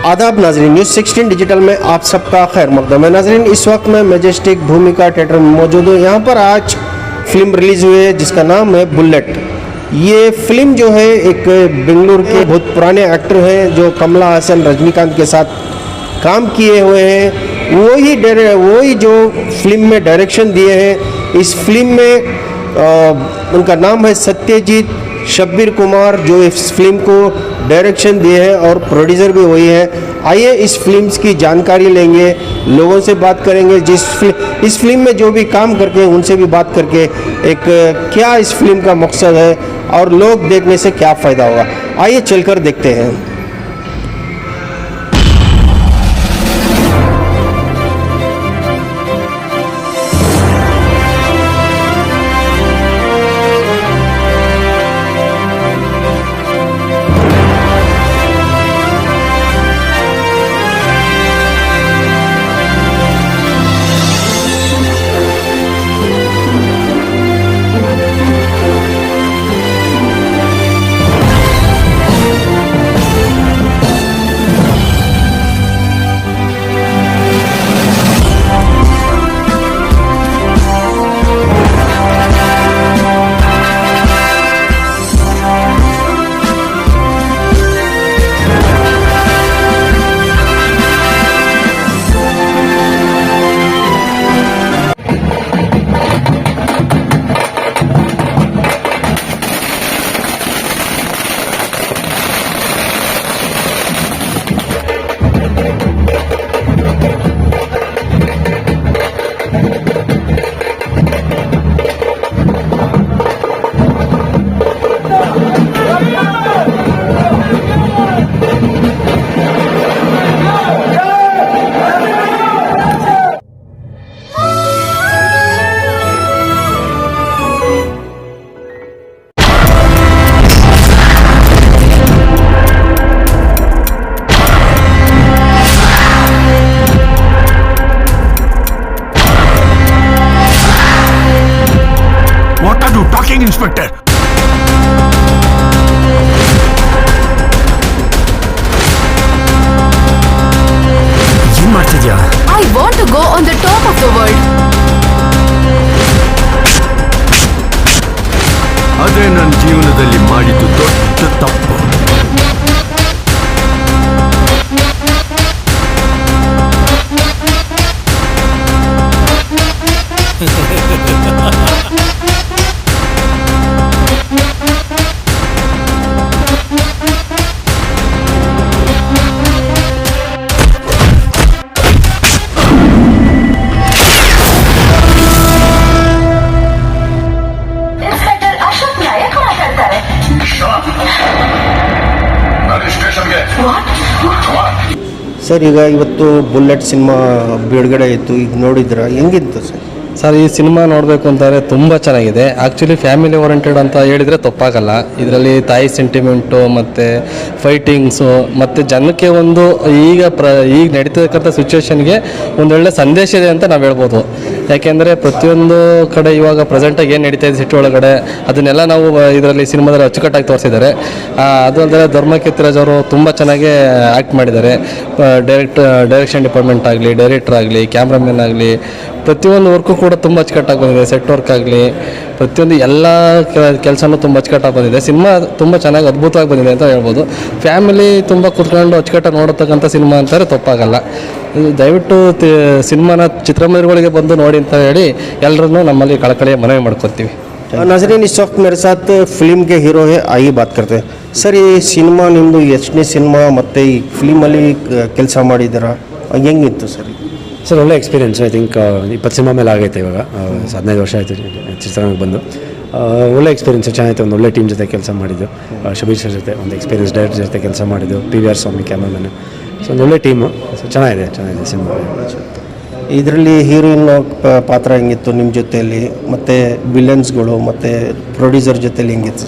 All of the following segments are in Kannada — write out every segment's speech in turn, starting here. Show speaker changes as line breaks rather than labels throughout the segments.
आदाब नाजरीन, न्यूज़ 16 डिजिटल में आप सबका खैर मकदम है। नाजरीन, इस वक्त मैं मैजेस्टिक भूमिका थिएटर में मौजूद हूँ। यहाँ पर आज फिल्म रिलीज़ हुई है जिसका नाम है बुलेट। ये फिल्म जो है एक बेंगलुरु के बहुत पुराने एक्टर हैं जो कमला हासन रजनीकांत के साथ काम किए हुए हैं, वही जो फिल्म में डायरेक्शन दिए हैं। इस फिल्म में उनका नाम है सत्यजीत शब्बीर कुमार, जो इस फिल्म को डायरेक्शन दिए हैं और प्रोड्यूसर भी वही है। आइए इस फिल्म की जानकारी लेंगे, लोगों से बात करेंगे इस फिल्म में जो भी काम करके हैं उनसे भी बात करके एक क्या इस फिल्म का मकसद है और लोग देखने से क्या फ़ायदा होगा। आइए चलकर देखते हैं।
इंस्पेक्टर, ಏನ್ ಮಾಡ್ತಿದ್ಯಾ?
I want to go on the top of the world.
ಅದೇ ನನ್ನ ಜೀವನದಲ್ಲಿ ಮಾಡಿದ್ದು ದೊಡ್ಡ ತಪ್ಪು.
ಸರ್, ಈಗ ಇವತ್ತು ಬುಲೆಟ್ ಸಿನಿಮಾ ಬಿಡುಗಡೆ ಆಯಿತು, ಈಗ ನೋಡಿದ್ರ ಹೆಂಗಿತ್ತು ಸರ್?
ಸರ್, ಈ ಸಿನಿಮಾ ನೋಡಬೇಕು ಅಂತಾರೆ ತುಂಬ ಚೆನ್ನಾಗಿದೆ. ಆ್ಯಕ್ಚುಲಿ ಫ್ಯಾಮಿಲಿ ಓರಿಯೆಂಟೆಡ್ ಅಂತ ಹೇಳಿದರೆ ತಪ್ಪಾಗಲ್ಲ. ಇದರಲ್ಲಿ ತಾಯಿ ಸೆಂಟಿಮೆಂಟು ಮತ್ತು ಫೈಟಿಂಗ್ಸು ಮತ್ತು ಜನಕ್ಕೆ ಒಂದು ಈಗ ನಡೀತಕ್ಕಂಥ ಸಿಚುವೇಶನ್ಗೆ ಒಂದೊಳ್ಳೆ ಸಂದೇಶ ಇದೆ ಅಂತ ನಾವು ಹೇಳ್ಬೋದು. ಯಾಕೆಂದರೆ ಪ್ರತಿಯೊಂದು ಕಡೆ ಇವಾಗ ಪ್ರೆಸೆಂಟಾಗಿ ಏನು ನಡೀತಾ ಇದೆ ಸಿಟಿ ಒಳಗಡೆ ಅದನ್ನೆಲ್ಲ ನಾವು ಇದರಲ್ಲಿ ಸಿನಿಮಾದಲ್ಲಿ ಅಚ್ಚುಕಟ್ಟಾಗಿ ತೋರಿಸಿದ್ದಾರೆ. ಅದು ಅಲ್ಲದೆ ಧರ್ಮಕೀರ್ತಿರಾಜ್ ಅವರು ತುಂಬ ಚೆನ್ನಾಗಿ ಆ್ಯಕ್ಟ್ ಮಾಡಿದ್ದಾರೆ. ಡೈರೆಕ್ಷನ್ ಡಿಪಾರ್ಟ್ಮೆಂಟ್ ಆಗಲಿ, ಡೈರೆಕ್ಟರ್ ಆಗಲಿ, ಕ್ಯಾಮ್ರಾಮನ್ ಆಗಲಿ, ಪ್ರತಿಯೊಂದು ವರ್ಕು ಕೂಡ ತುಂಬ ಅಚ್ಚುಕಟ್ಟಾಗಿ ಬಂದಿದೆ. ಸೆಟ್ ವರ್ಕ್ ಆಗಲಿ, ಪ್ರತಿಯೊಂದು ಎಲ್ಲ ಕೆಲಸನೂ ತುಂಬ ಅಚ್ಚುಕಟ್ಟಾಗಿ ಬಂದಿದೆ. ಸಿನಿಮಾ ತುಂಬ ಚೆನ್ನಾಗಿ ಅದ್ಭುತವಾಗಿ ಬಂದಿದೆ ಅಂತ ಹೇಳ್ಬೋದು. ಫ್ಯಾಮಿಲಿ ತುಂಬ ಕೂತ್ಕೊಂಡು ಅಚ್ಚುಕಟ್ಟಾಗಿ ನೋಡತಕ್ಕಂಥ ಸಿನಿಮಾ ಅಂತಾರೆ ತಪ್ಪಾಗಲ್ಲ. ದಯವಿಟ್ಟು ಸಿನಿಮಾನ ಚಿತ್ರಮಂದಿರಗಳಿಗೆ ಬಂದು ನೋಡಿ ಅಂತ ಹೇಳಿ ಎಲ್ಲರನ್ನೂ ನಮ್ಮಲ್ಲಿ ಕಳಕಳಿಯ ಮನವಿ ಮಾಡ್ಕೊತೀವಿ.
नाज़रीन, इस वक्त मेरे साथ फिल्म के हीरो है, आइए बात करते हैं. सर, ये ಸಿನಿಮಾ ನಿಮ್ಮದು ಎಷ್ಟನೇ ಸಿನಿಮಾ ಮತ್ತು ಈ ಫಿಲ್ಮಲ್ಲಿ ಕೆಲಸ ಮಾಡಿದ್ದೀರಾ, ಹೆಂಗಿತ್ತು ಸರ್?
ಸರ್, ಒಳ್ಳೆ ಎಕ್ಸ್ಪೀರಿಯೆನ್ಸ್. ಐ ಥಿಂಕ್ 20 ಸಿನಿಮಾ ಮೇಲೆ ಆಗೈತೆ ಇವಾಗ. 15 ವರ್ಷ ಆಯಿತು ಚಿತ್ರರಂಗಕ್ಕೆ ಬಂದು. ಒಳ್ಳೆ ಎಕ್ಸ್ಪೀರಿಯೆನ್ಸ್, ಚೆನ್ನಾಗಿತ್ತು. ಒಂದು ಒಳ್ಳೆ ಟೀಮ್ ಜೊತೆ ಕೆಲಸ ಮಾಡಿದ್ದು, ಶಬೀರ್ ಸರ್ ಜೊತೆ ಒಂದು ಎಕ್ಸ್ಪೀರಿಯನ್ಸ್ ಡೈರೆಕ್ಟರ್ ಜೊತೆ ಕೆಲಸ ಮಾಡಿದ್ದು, PVR ಸ್ವಾಮಿ ಕ್ಯಾಮ್ರಾಮನ್. ಸೊ ಒಂದು ಒಳ್ಳೆ ಟೀಮು. ಸೊ ಚೆನ್ನಾಗಿದೆ ಸಿನಿಮಾ.
ಇದರಲ್ಲಿ ಹೀರೋಯಿನ್ ಪಾತ್ರ ಹೆಂಗಿತ್ತು ನಿಮ್ಮ ಜೊತೆಯಲ್ಲಿ, ಮತ್ತು ವಿಲನ್ಸ್ಗಳು ಮತ್ತು ಪ್ರೊಡ್ಯೂಸರ್ ಜೊತೆಲಿ ಹೆಂಗಿತ್ತು?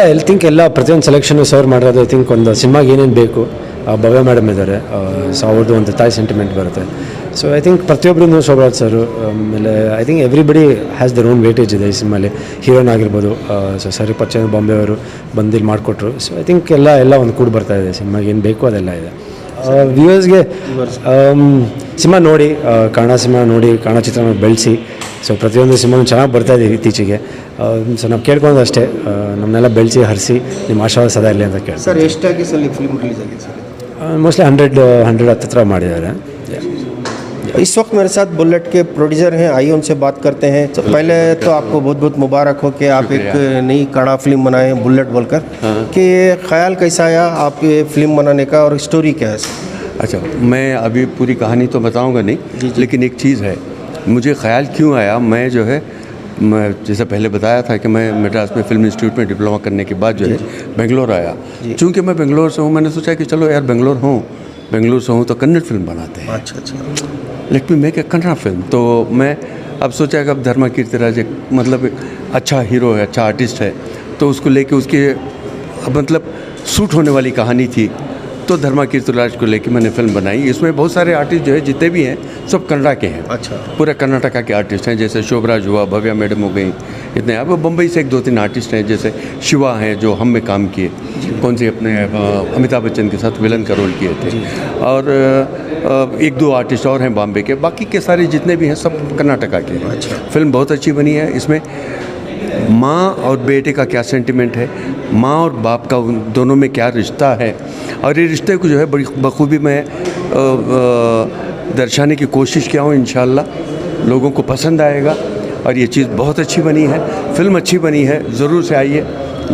ಐ ಥಿಂಕ್ ಎಲ್ಲ ಪ್ರತಿಯೊಂದು ಸೆಲೆಕ್ಷನ್ ಸರ್ ಮಾಡಿರೋದು. ಐ ಥಿಂಕ್ ಒಂದು ಸಿನಿಮಾಗೆ ಏನೇನು ಬೇಕು, ಭವ್ಯ ಮೇಡಮ್ ಇದ್ದಾರೆ, ಸೊ ಅವ್ರದ್ದು ಒಂದು ತಾಯಿ ಸೆಂಟಿಮೆಂಟ್ ಬರುತ್ತೆ. ಸೊ ಐ ಥಿಂಕ್ ಪ್ರತಿಯೊಬ್ಬರೂ ಶೋಭರಾಜ್ ಸರು, ಆಮೇಲೆ I think everybody has their own weightage ಇದೆ ಈ ಸಿನಿಮಾಲಿ. ಹೀರೋನ್ ಆಗಿರ್ಬೋದು, ಸೊ ಸರಿ ಪರಿಚಯ ಬಾಂಬೆ ಅವರು ಬಂದು ಇಲ್ಲಿ ಮಾಡಿಕೊಟ್ರು. ಸೊ ಐ ಥಿಂಕ್ ಎಲ್ಲ ಒಂದು ಕೂಡ ಬರ್ತಾ ಇದೆ ಸಿನಿಮಾಗೆ ಏನು ಬೇಕು ಅದೆಲ್ಲ ಇದೆ. ವ್ಯೂವರ್ಸ್ಗೆ ಸಿನಿಮಾ ನೋಡಿ, ಕನ್ನಡ ಸಿನಿಮಾ ನೋಡಿ, ಕನ್ನಡ ಚಿತ್ರನ ಬೆಳೆಸಿ. ಸೊ ಪ್ರತಿಯೊಂದು ಸಿನಿಮಾನು ಚೆನ್ನಾಗಿ ಬರ್ತಾಯಿದೆ ಇತ್ತೀಚೆಗೆ. ಸೊ ನಾವು ಕೇಳ್ಕೊಳ್ಳೋದು ಅಷ್ಟೇ, ನಮ್ಮನ್ನೆಲ್ಲ ಬೆಳೆಸಿ ಹರಿಸಿ ನಿಮ್ಮ ಆಶೀರ್ವಾದ ಸದಾ ಇರಲಿ ಅಂತ ಕೇಳಿ.
ಸರ್ ಎಷ್ಟಾಗಿ ಸಲ ಫಿಲ್ಮ್ ರಿಲೀಸ್ ಆಗಿದೆ ಸರ್?
ಮೋಸ್ಟ್ಲಿ 100 ಹತ್ತಿರ ಮಾಡಿದ್ದಾರೆ.
इस वक्त मेरे साथ बुलेट के प्रोड्यूसर हैं, आइए उनसे बात करते हैं। तो पहले तो आपको बहुत बहुत मुबारक हो कि आप एक नई कड़ा फिल्म बनाए हैं बुलेट बोलकर, कि ख्याल कैसा आया आपके फिल्म बनाने का और स्टोरी क्या है?
अच्छा, मैं अभी पूरी कहानी तो बताऊंगा नहीं, लेकिन एक चीज़ है, मुझे ख्याल क्यों आया, मैं जो है मैं जैसे पहले बताया था कि मैं मद्रास में फिल्म इंस्टीट्यूट में डिप्लोमा करने के बाद जो है बेंगलोर आया। चूँकि मैं बेंगलोर से हूँ, मैंने सोचा कि चलो यार बेंगलोर से हूँ तो कन्नड़ फिल्म बनाते हैं।
अच्छा,
let me make a Kannada film. तो मैं अब सोचा कि अब धर्मा कीर्तिराज एक मतलब अच्छा हीरो है, अच्छा आर्टिस्ट है, तो उसको लेके उसके मतलब सूट होने वाली कहानी थी, तो धर्मा कीर्तिराज को लेके मैंने फिल्म बनाई। इसमें बहुत सारे आर्टिस्ट जो है जितने भी हैं सब कन्नड़ा के हैं।
अच्छा,
पूरे कर्नाटका के आर्टिस्ट हैं, जैसे शोभराज हुआ, भव्या मैडम हो गई, इतने। अब बम्बई से 1-2-3 आर्टिस्ट हैं, जैसे शिवा हैं जो हम में काम किए, कौन से अपने अमिताभ बच्चन के साथ विलन का रोल किए थे, और 1-2 आर्टिस्ट और हैं बॉम्बे के। बाकी के सारे जितने भी हैं सब कर्नाटका के हैं।
अच्छा।
फिल्म बहुत अच्छी बनी है। इसमें माँ और बेटे का क्या सेंटिमेंट है, माँ और बाप का उन दोनों में क्या रिश्ता है, और ये रिश्ते को जो है बड़ी बखूबी मैं दर्शाने की कोशिश किया हूँ। इंशाल्लाह लोगों को पसंद आएगा, और ये चीज़ बहुत अच्छी बनी है, फिल्म अच्छी बनी है। ज़रूर से आइए,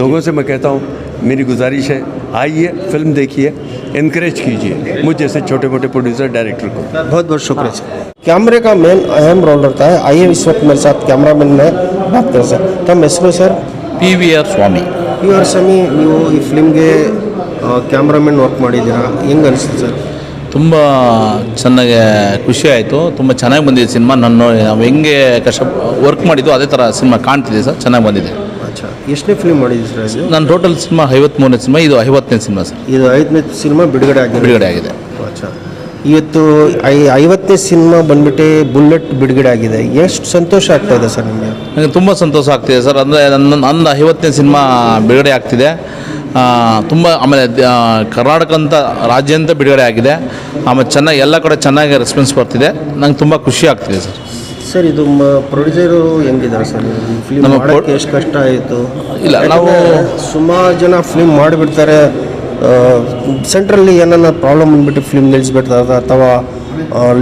लोगों से मैं कहता हूँ, मेरी गुजारिश है, आइए फिल्म देखिए, इनकरेज कीजिए मुझ जैसे छोटे मोटे प्रोड्यूसर डायरेक्टर को।
बहुत बहुत शुक्रिया सर। कैमरे का मेन अहम रोल रहता है। आइए इस वक्त मेरे साथ कैमरामैन है, बात करें सर। तब ಹೆಸರು ಸರ್?
PVR ಸ್ವಾಮಿ.
PVR ಸ್ವಾಮಿ, ನೀವು ಈ ಫಿಲ್ಮ್ಗೆ ಕ್ಯಾಮ್ರಾಮನ್ ವರ್ಕ್ ಮಾಡಿದ್ದೀರಾ, ಹೆಂಗೆ ಅನಿಸ್ತು ಸರ್?
ತುಂಬ ಚೆನ್ನಾಗಿ ಖುಷಿ ಆಯಿತು, ತುಂಬ ಚೆನ್ನಾಗಿ ಬಂದಿದೆ ಸಿನಿಮಾ. ನಾವು ಹೆಂಗೆ ಕಷ್ಟ ವರ್ಕ್ ಮಾಡಿದ್ದು ಅದೇ ಥರ ಸಿನಿಮಾ ಕಾಣ್ತಿದೆ ಸರ್, ಚೆನ್ನಾಗಿ ಬಂದಿದೆ.
ಅಚ್ಚಾ, ಎಷ್ಟನೇ ಫಿಲ್ಮ್ ಮಾಡಿದ್ದೀರಿ ಸರ್ ಇದು?
ನಾನು ಟೋಟಲ್ ಸಿನಿಮಾ 53ನೇ ಸಿನಿಮಾ, ಇದು 50ನೇ ಸಿನಿಮಾ ಸರ್.
ಇದು 5ನೇ ಸಿನಿಮಾ ಬಿಡುಗಡೆ ಆಗಿದೆ. ಅಚ್ಚಾ, ಇವತ್ತು 50ನೇ ಸಿನಿಮಾ ಬಂದ್ಬಿಟ್ಟು ಬುಲೆಟ್ ಬಿಡುಗಡೆ ಆಗಿದೆ. ಎಷ್ಟು ಸಂತೋಷ ಆಗ್ತಾ ಇದೆ ಸರ್ ನಿಮಗೆ?
ನನಗೆ ತುಂಬ ಸಂತೋಷ ಆಗ್ತಿದೆ ಸರ್. ಅಂದರೆ ನನ್ನ 50ನೇ ಸಿನಿಮಾ ಬಿಡುಗಡೆ ಆಗ್ತಿದೆ. ತುಂಬ ಆಮೇಲೆ ಕರ್ನಾಟಕ ಅಂತ ರಾಜ್ಯ ಅಂತ ಬಿಡುಗಡೆ ಆಗಿದೆ. ಆಮೇಲೆ ಚೆನ್ನಾಗಿ ಎಲ್ಲ ಕಡೆ ಚೆನ್ನಾಗಿ ರೆಸ್ಪಾನ್ಸ್ ಬರ್ತಿದೆ. ನಂಗೆ ತುಂಬ ಖುಷಿ ಆಗ್ತಿದೆ ಸರ್.
ಸರ್, ಇದು ಪ್ರೊಡ್ಯೂಸರು ಹೆಂಗಿದ್ದಾರೆ ಸರ್? ಫಿಲ್ಮ್ ಮಾಡೋಕ್ಕೆ ಎಷ್ಟು ಕಷ್ಟ ಆಯಿತು?
ಇಲ್ಲ, ನಾವು
ಸುಮಾರು ಜನ ಫಿಲ್ಮ್ ಮಾಡಿಬಿಡ್ತಾರೆ, ಸೆಂಟ್ರಲ್ಲಿ ಏನಾರ ಪ್ರಾಬ್ಲಮ್ ಬಂದುಬಿಟ್ಟು ಫಿಲ್ಮ್ ನಿಲ್ಲಿಸ್ಬಿಡ್ತಾರೆ ಅಥವಾ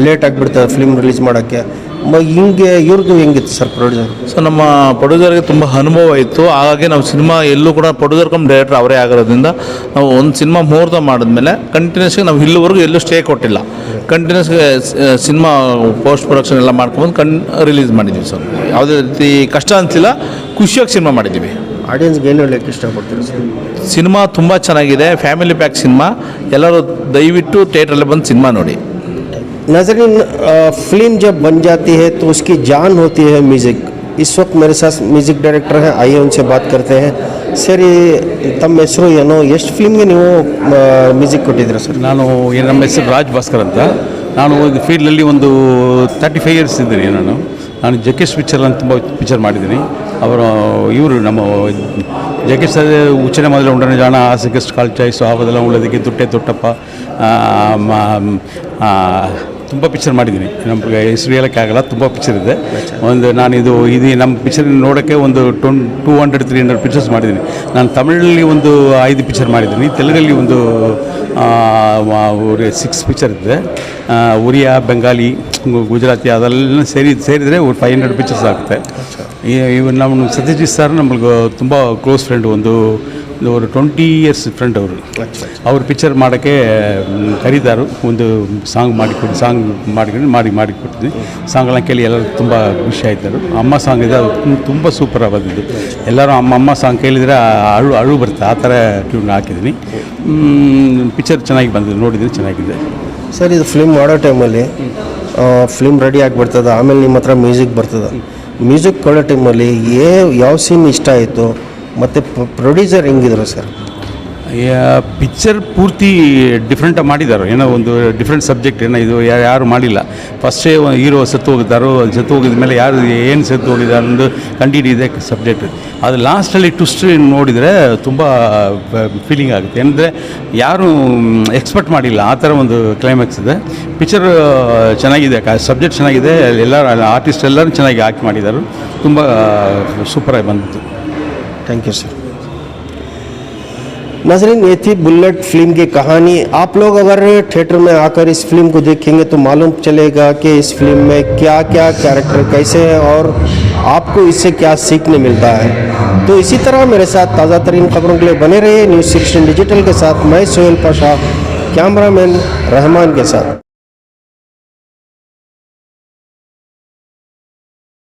ಲೇಟ್ ಆಗಿಬಿಡ್ತಾರೆ ಫಿಲ್ಮ್ ರಿಲೀಸ್ ಮಾಡೋಕ್ಕೆ. ಹಿಂಗೆ ಇವ್ರದ್ದು ಹೆಂಗಿತ್ತು ಸರ್ ಪ್ರೊಡ್ಯೂಸರ್?
ಸೊ ನಮ್ಮ ಪ್ರೊಡ್ಯೂಸರ್ಗೆ ತುಂಬ ಅನುಭವ ಇತ್ತು. ಹಾಗಾಗಿ ನಾವು ಸಿನಿಮಾ ಎಲ್ಲೂ ಕೂಡ ಪ್ರೊಡ್ಯೂಸರ್ ಕಮ್ ಡೈರೆಕ್ಟರ್ ಅವರೇ ಆಗಿರೋದ್ರಿಂದ ನಾವು ಒಂದು ಸಿನಿಮಾ ಮುಹೂರ್ತ ಮಾಡಿದ್ಮೇಲೆ ಕಂಟಿನ್ಯೂಸ್ಗೆ ನಾವು ಇಲ್ಲಿವರೆಗೂ ಎಲ್ಲೂ ಸ್ಟೇ ಕೊಟ್ಟಿಲ್ಲ. ಕಂಟಿನ್ಯೂಸ್ಗೆ ಸಿನಿಮಾ ಪೋಸ್ಟ್ ಪ್ರೊಡಕ್ಷನ್ ಎಲ್ಲ ಮಾಡ್ಕೊಂಡು ರಿಲೀಸ್ ಮಾಡಿದ್ದೀವಿ ಸರ್. ಯಾವುದೇ ರೀತಿ ಕಷ್ಟ ಅನಿಸಿಲ್ಲ, ಖುಷಿಯಾಗಿ ಸಿನಿಮಾ ಮಾಡಿದ್ದೀವಿ.
ಆಡಿಯನ್ಸ್ಗೆ ಏನು ಹೇಳೋಕ್ಕೆ ಇಷ್ಟಪಡ್ತೀರಿ ಸರ್?
ಸಿನಿಮಾ ತುಂಬ ಚೆನ್ನಾಗಿದೆ, ಫ್ಯಾಮಿಲಿ ಪ್ಯಾಕ್ ಸಿನಿಮಾ. ಎಲ್ಲರೂ ದಯವಿಟ್ಟು ಥಿಯೇಟ್ರಲ್ಲಿ ಬಂದು ಸಿನಿಮಾ ನೋಡಿ.
नाज़रीन, फिल्म जब बन जाती है तो उसकी जान होती है म्यूज़िक। इस वक्त मेरे साथ म्यूज़िक डायरेक्टर हैं, आइए उनसे बात करते हैं। ಸರ್, ತಮ್ಮ ಹೆಸರು ಏನು, ಎಷ್ಟು ಫಿಲ್ಮ್ಗೆ ನೀವು ಮ್ಯೂಸಿಕ್ ಕೊಟ್ಟಿದ್ದೀರಾ ಸರ್?
ನಾನು ನಮ್ಮ ಹೆಸರು ರಾಜ್ ಭಾಸ್ಕರ್ ಅಂತ. ನಾನು ಫೀಲ್ಡಲ್ಲಿ ಒಂದು 35 ಇಯರ್ಸ್ ಇದ್ದೀನಿ. ನಾನು ಜಗ್ಗೇಶ್ ಪಿಕ್ಚರ್ ಅಂತ ತುಂಬ ಪಿಕ್ಚರ್ ಮಾಡಿದ್ದೀನಿ. ಇವರು ನಮ್ಮ ಜಗ್ಗೇಶ್ ಉಚ್ಚನೆ ಮೊದಲು ಉಂಡನ ಜಾಣ, ಆಸೆಗೆಸ್ಟ್ ಕಾಲ್ ಚಾಯ್ಸು, ಆವದೆಲ್ಲ ಉಳ್ಳದಕ್ಕೆ ತುಟ್ಟೆ ತೊಟ್ಟಪ್ಪ, ತುಂಬ ಪಿಕ್ಚರ್ ಮಾಡಿದ್ದೀನಿ. ನಮಗೆ ಹೆಸರು ಹೇಳೋಕ್ಕಾಗಲ್ಲ, ತುಂಬ ಪಿಕ್ಚರ್ ಇದೆ. ಇದು ನಮ್ಮ ಪಿಕ್ಚರ್ ನೋಡೋಕ್ಕೆ ಒಂದು 200-300 ಪಿಕ್ಚರ್ಸ್ ಮಾಡಿದ್ದೀನಿ. ನಾನು ತಮಿಳಲ್ಲಿ ಒಂದು 5 ಪಿಕ್ಚರ್ ಮಾಡಿದ್ದೀನಿ, ತೆಲುಗಲ್ಲಿ ಒಂದು 6 ಪಿಕ್ಚರ್ ಇದೆ. ಒರಿಯಾ, ಬೆಂಗಾಲಿ, ಗುಜರಾತಿ ಅದೆಲ್ಲ ಸೇರಿದರೆ ಒಂದು 500 ಪಿಕ್ಚರ್ಸ್ ಆಗುತ್ತೆ. ಇವರು ನಮ್ಮ ಸತ್ಯಜಿತ್ ಸರ್ ನಮಗೆ ತುಂಬ ಕ್ಲೋಸ್ ಫ್ರೆಂಡ್, ಒಂದು 20 ಇಯರ್ಸ್ ಫ್ರೆಂಡ್ ಅವರು. ಅವ್ರ ಪಿಕ್ಚರ್ ಮಾಡೋಕ್ಕೆ ಕರೀತಾರು, ಒಂದು ಸಾಂಗ್ ಮಾಡಿಕೊಡ್ತೀನಿ. ಸಾಂಗ್ಗಳನ್ನ ಕೇಳಿ ಎಲ್ಲರೂ ತುಂಬ ಖುಷಿ ಆಯ್ತಾರು. ಅಮ್ಮ ಸಾಂಗ್ ಇದೆ, ಅದು ತುಂಬ ಸೂಪರ್ ಬಂದಿದ್ದು. ಎಲ್ಲರೂ ಅಮ್ಮ ಸಾಂಗ್ ಕೇಳಿದರೆ ಅಳು ಬರುತ್ತೆ, ಆ ಥರ ಟ್ಯೂನ್ ಹಾಕಿದ್ದೀನಿ. ಪಿಕ್ಚರ್ ಚೆನ್ನಾಗಿ ಬಂದಿದೆ, ನೋಡಿದರೆ ಚೆನ್ನಾಗಿದೆ
ಸರ್. ಇದು ಫಿಲ್ಮ್ ಮಾಡೋ ಟೈಮಲ್ಲಿ ಫಿಲ್ಮ್ ರೆಡಿ ಆಗಿಬಿಡ್ತದೆ, ಆಮೇಲೆ ನಿಮ್ಮ ಹತ್ರ ಮ್ಯೂಸಿಕ್ ಬರ್ತದೆ. ಮ್ಯೂಸಿಕ್ ಕೊಡೋ ಟೈಮಲ್ಲಿ ಯಾವ ಸೀನ್ ಇಷ್ಟ ಆಯಿತು ಮತ್ತು ಪ್ರೊಡ್ಯೂಸರ್ ಹೆಂಗಿದ್ರು ಸರ್?
ಪಿಕ್ಚರ್ ಪೂರ್ತಿ ಡಿಫ್ರೆಂಟಾಗಿ ಮಾಡಿದ್ದಾರೆ, ಏನೋ ಒಂದು ಡಿಫ್ರೆಂಟ್ ಸಬ್ಜೆಕ್ಟ್, ಏನೋ ಇದು ಯಾರು ಮಾಡಿಲ್ಲ. ಫಸ್ಟೇ ಹೀರೋ ಸತ್ತು ಹೋಗಿದ್ದಾರೋ, ಸತ್ತು ಹೋಗಿದ ಮೇಲೆ ಯಾರು ಏನು ಸತ್ತು ಹೋಗಿದ್ದಾರೆ ಅನ್ನೋದು ಕಂಡುಹಿಡಿದಿದೆ ಸಬ್ಜೆಕ್ಟ್. ಅದು ಲಾಸ್ಟಲ್ಲಿ ಟ್ವಿಸ್ಟ್ ನೋಡಿದರೆ ತುಂಬ ಫೀಲಿಂಗ್ ಆಗುತ್ತೆ. ಏನಂದರೆ ಯಾರು ಎಕ್ಸ್ಪೆಕ್ಟ್ ಮಾಡಿಲ್ಲ ಆ ಥರ ಒಂದು ಕ್ಲೈಮ್ಯಾಕ್ಸ್ ಇದೆ. ಪಿಕ್ಚರ್ ಚೆನ್ನಾಗಿದೆ, ಸಬ್ಜೆಕ್ಟ್ ಚೆನ್ನಾಗಿದೆ, ಎಲ್ಲ ಆರ್ಟಿಸ್ಟ್ ಎಲ್ಲರೂ ಚೆನ್ನಾಗಿ ಆ್ಯಕ್ಟ್ ಮಾಡಿದ್ದಾರೆ, ತುಂಬ ಸೂಪರಾಗಿ ಬಂದಿತ್ತು.
Thank you sir. नाज़रीन, ये थी बुलेट फिल्म की कहानी. आप लोग अगर थिएटर में आकर इस फिल्म को देखेंगे तो मालूम चलेगा कि इस फिल्म में क्या क्या कैरेक्टर कैसे हैं और आपको इससे क्या सीखने मिलता है. तो इसी तरह मेरे साथ ताज़ा तरीन खबरों के लिए बने रहिए न्यूज़ 16 डिजिटल के साथ. मैं सोहेल पाशा, कैमरामैन रहमान के साथ.